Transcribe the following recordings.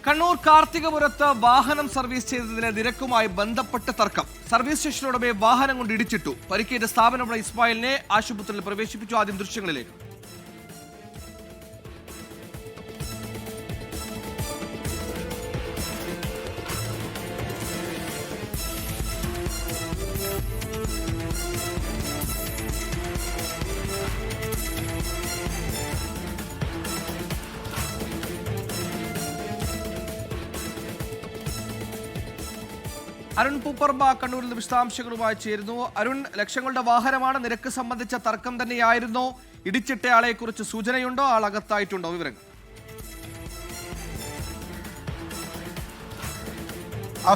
കണ്ണൂർ കാർത്തികപുരത്ത് വാഹനം സർവീസ് ചെയ്തതിലെ നിരക്കുമായി ബന്ധപ്പെട്ട് തർക്കം. സർവീസ് സ്റ്റേഷനുടമയെ വാഹനം കൊണ്ട് ഇടിച്ചിട്ടു. പരിക്കേറ്റ സ്ഥാപനമുള്ള ഇസ്മായിലിനെ ആശുപത്രിയിൽ പ്രവേശിപ്പിച്ചു. ആദ്യം ദൃശ്യങ്ങളിലേക്ക്. അരുൺ പൂപ്പർബ കണ്ണൂരിൽ വിശദാംശങ്ങളുമായി ചേരുന്നു. അരുൺ, ലക്ഷങ്ങളുടെ വാഹനമാണ്, നിരക്ക് സംബന്ധിച്ച തർക്കം തന്നെയായിരുന്നു. ഇടിച്ചിട്ടയാളെ കുറിച്ച് സൂചനയുണ്ടോ? ആൾ അകത്തായിട്ടുണ്ടോ? വിവരങ്ങൾ.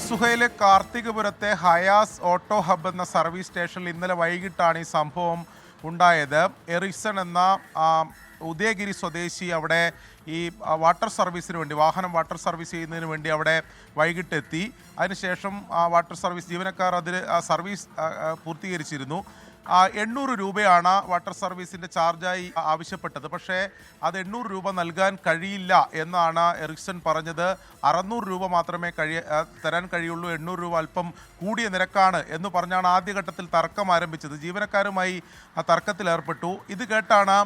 സുഹൈലെ, കാർത്തികപുരത്തെ ഹയാസ് ഓട്ടോ ഹബ് എന്ന സർവീസ് സ്റ്റേഷനിൽ ഇന്നലെ വൈകിട്ടാണ് ഈ സംഭവം ഉണ്ടായത്. എറിക്സൺ എന്ന ഉദയഗിരി സ്വദേശി അവിടെ ഈ വാട്ടർ സർവീസിന് വേണ്ടി, വാഹനം വാട്ടർ സർവീസ് ചെയ്യുന്നതിന് വേണ്ടി അവിടെ വൈകിട്ടെത്തി. അതിനുശേഷം വാട്ടർ സർവീസ് ജീവനക്കാർ അതിന് സർവീസ് പൂർത്തീകരിച്ചിരുന്നു. 800 രൂപയാണ് വാട്ടർ സർവീസിൻ്റെ ചാർജായി ആവശ്യപ്പെട്ടത്. പക്ഷേ അത് 800 രൂപ നൽകാൻ കഴിയില്ല എന്നാണ് എറിക്സൺ പറഞ്ഞത്. 600 രൂപ മാത്രമേ തരാൻ കഴിയുള്ളൂ, 800 രൂപ അല്പം കൂടിയ നിരക്കാണ് എന്ന് പറഞ്ഞാണ് ആദ്യഘട്ടത്തിൽ തർക്കം ആരംഭിച്ചത്. ജീവനക്കാരുമായി തർക്കത്തിൽ ഏർപ്പെട്ടു. ഇത് കേട്ടാണ്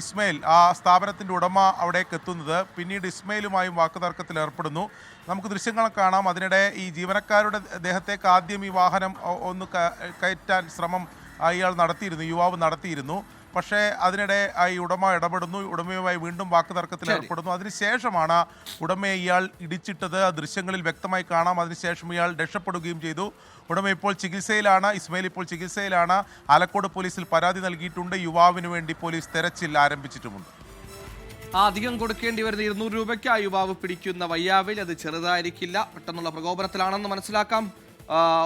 ഇസ്മയിൽ, ആ സ്ഥാപനത്തിൻ്റെ ഉടമ അവിടേക്ക് എത്തുന്നത്. പിന്നീട് ഇസ്മയിലുമായും വാക്കുതർക്കത്തിൽ ഏർപ്പെടുന്നു. നമുക്ക് ദൃശ്യങ്ങൾ കാണാം. അതിനിടെ ഈ ജീവനക്കാരുടെ ദേഹത്തേക്ക് ആദ്യം ഈ വാഹനം ഒന്ന് കയറ്റാൻ ശ്രമം ഇയാൾ നടത്തിയിരുന്നു, യുവാവ് നടത്തിയിരുന്നു. പക്ഷേ അതിനിടെ ഈ ഉടമ ഇടപെടുന്നു. ഉടമയുമായി വീണ്ടും വാക്കുതർക്കത്തിൽ ഏർപ്പെടുന്നു. അതിനുശേഷമാണ് ഉടമയെ ഇയാൾ ഇടിച്ചിട്ടത്. ദൃശ്യങ്ങളിൽ വ്യക്തമായി കാണാം. അതിനുശേഷം ഇയാൾ രക്ഷപ്പെടുകയും ചെയ്തു. ഉടമ ഇപ്പോൾ ചികിത്സയിലാണ്. ഇസ്മയിൽ ഇപ്പോൾ ചികിത്സയിലാണ്. ആലക്കോട് പോലീസിൽ പരാതി നൽകിയിട്ടുണ്ട്. യുവാവിന് വേണ്ടി പോലീസ് തെരച്ചിൽ ആരംഭിച്ചിട്ടുമുണ്ട്. അധികം കൊടുക്കേണ്ടി വരുന്ന 200 രൂപയ്ക്ക് ആ യുവാവ് പിടിക്കുന്ന വയ്യാവിൽ അത് ചെറുതായിരിക്കില്ല. പെട്ടെന്നുള്ള പ്രകോപനത്തിലാണെന്ന് മനസ്സിലാക്കാം.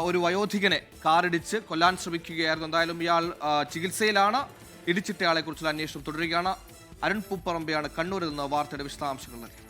ഒരു വയോധികനെ കാറിടിച്ച് കൊല്ലാൻ ശ്രമിക്കുകയായിരുന്നു. എന്തായാലും ഇയാൾ ചികിത്സയിലാണ്. ഇടിച്ചിട്ടയാളെ കുറിച്ചുള്ള അന്വേഷണം തുടരുകയാണ്. അരുൺ പൂപ്പറമ്പയാണ് കണ്ണൂരിൽ നിന്ന് വാർത്തയുടെ വിശദാംശങ്ങൾ നൽകി.